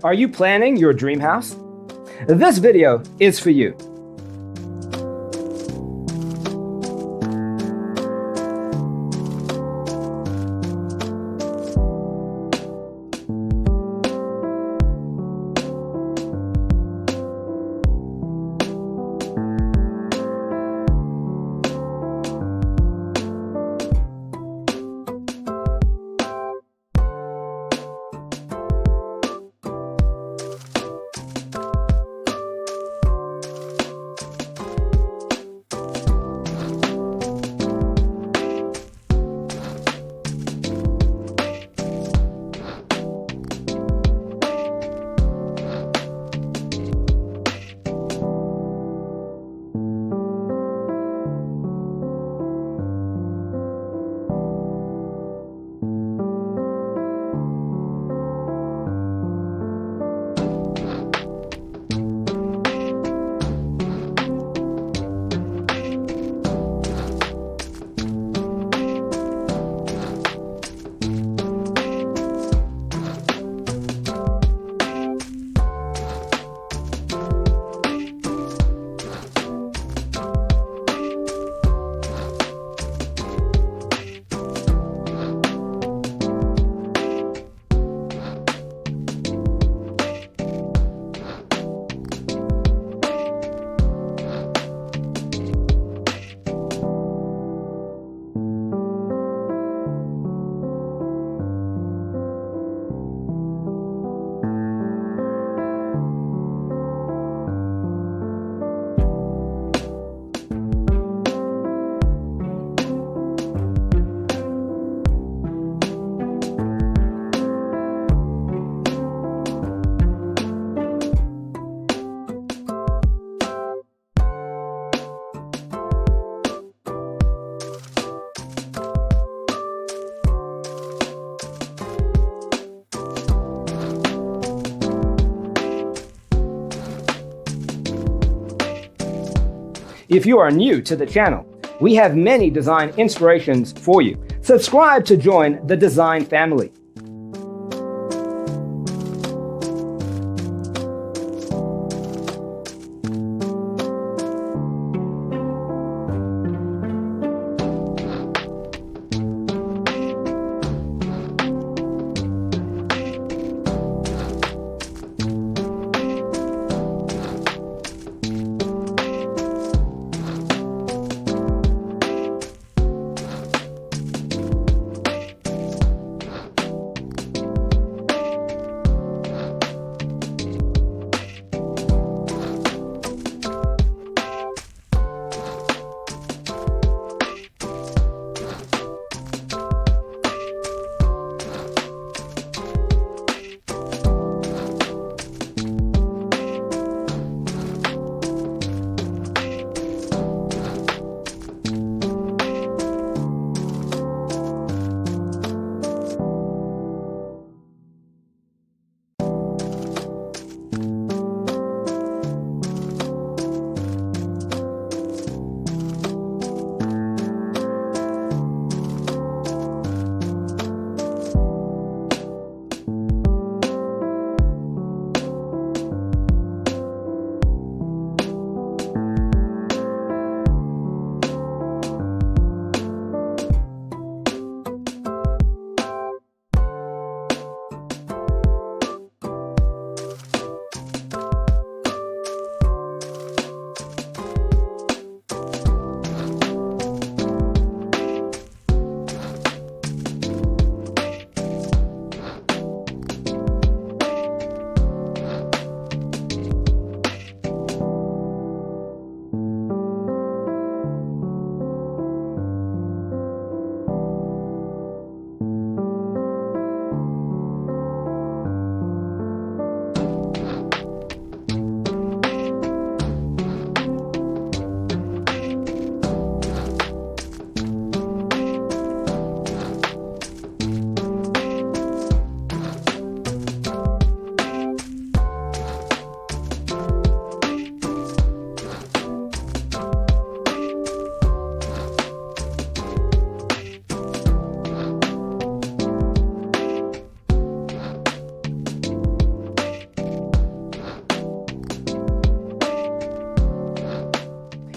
Are you planning your dream house? This video is for you. If you are new to the channel, we have many design inspirations for you. Subscribe to join the design family.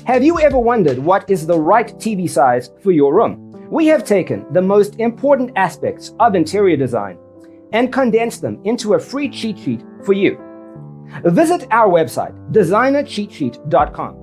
Have you ever wondered what is the right TV size for your room? We have taken the most important aspects of interior design and condensed them into a free cheat sheet for you. Visit our website, designercheatsheet.com.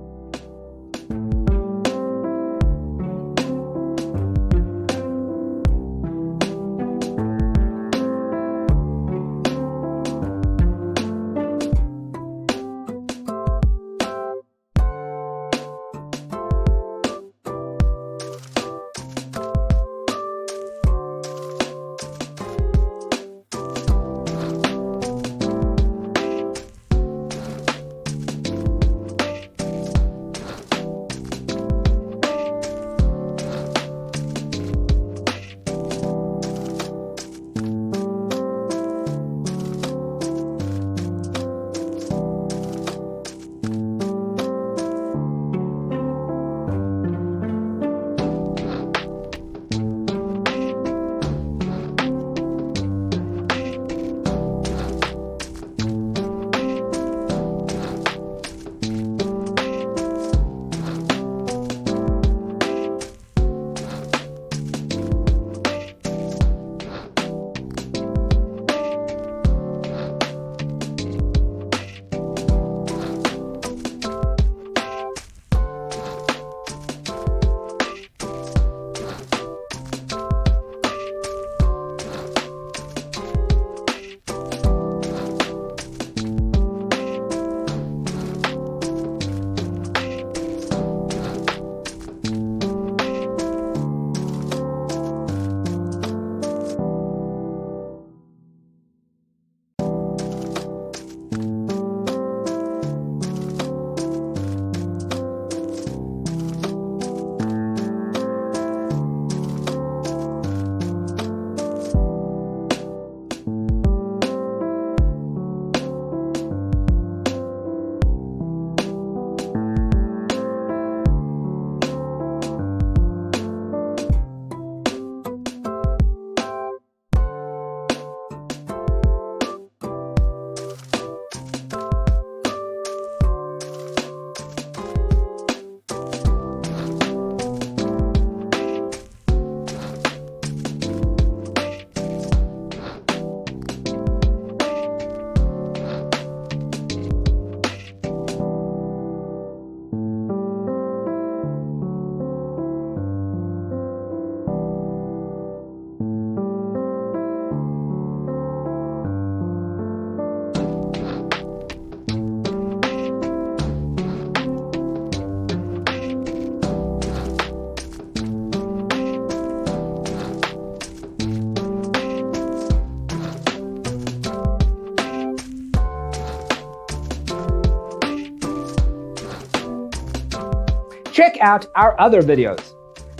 Check out our other videos.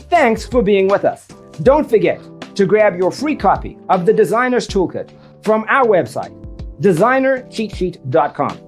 Thanks for being with us. Don't forget to grab your free copy of the Designer's Toolkit from our website, designercheatsheet.com.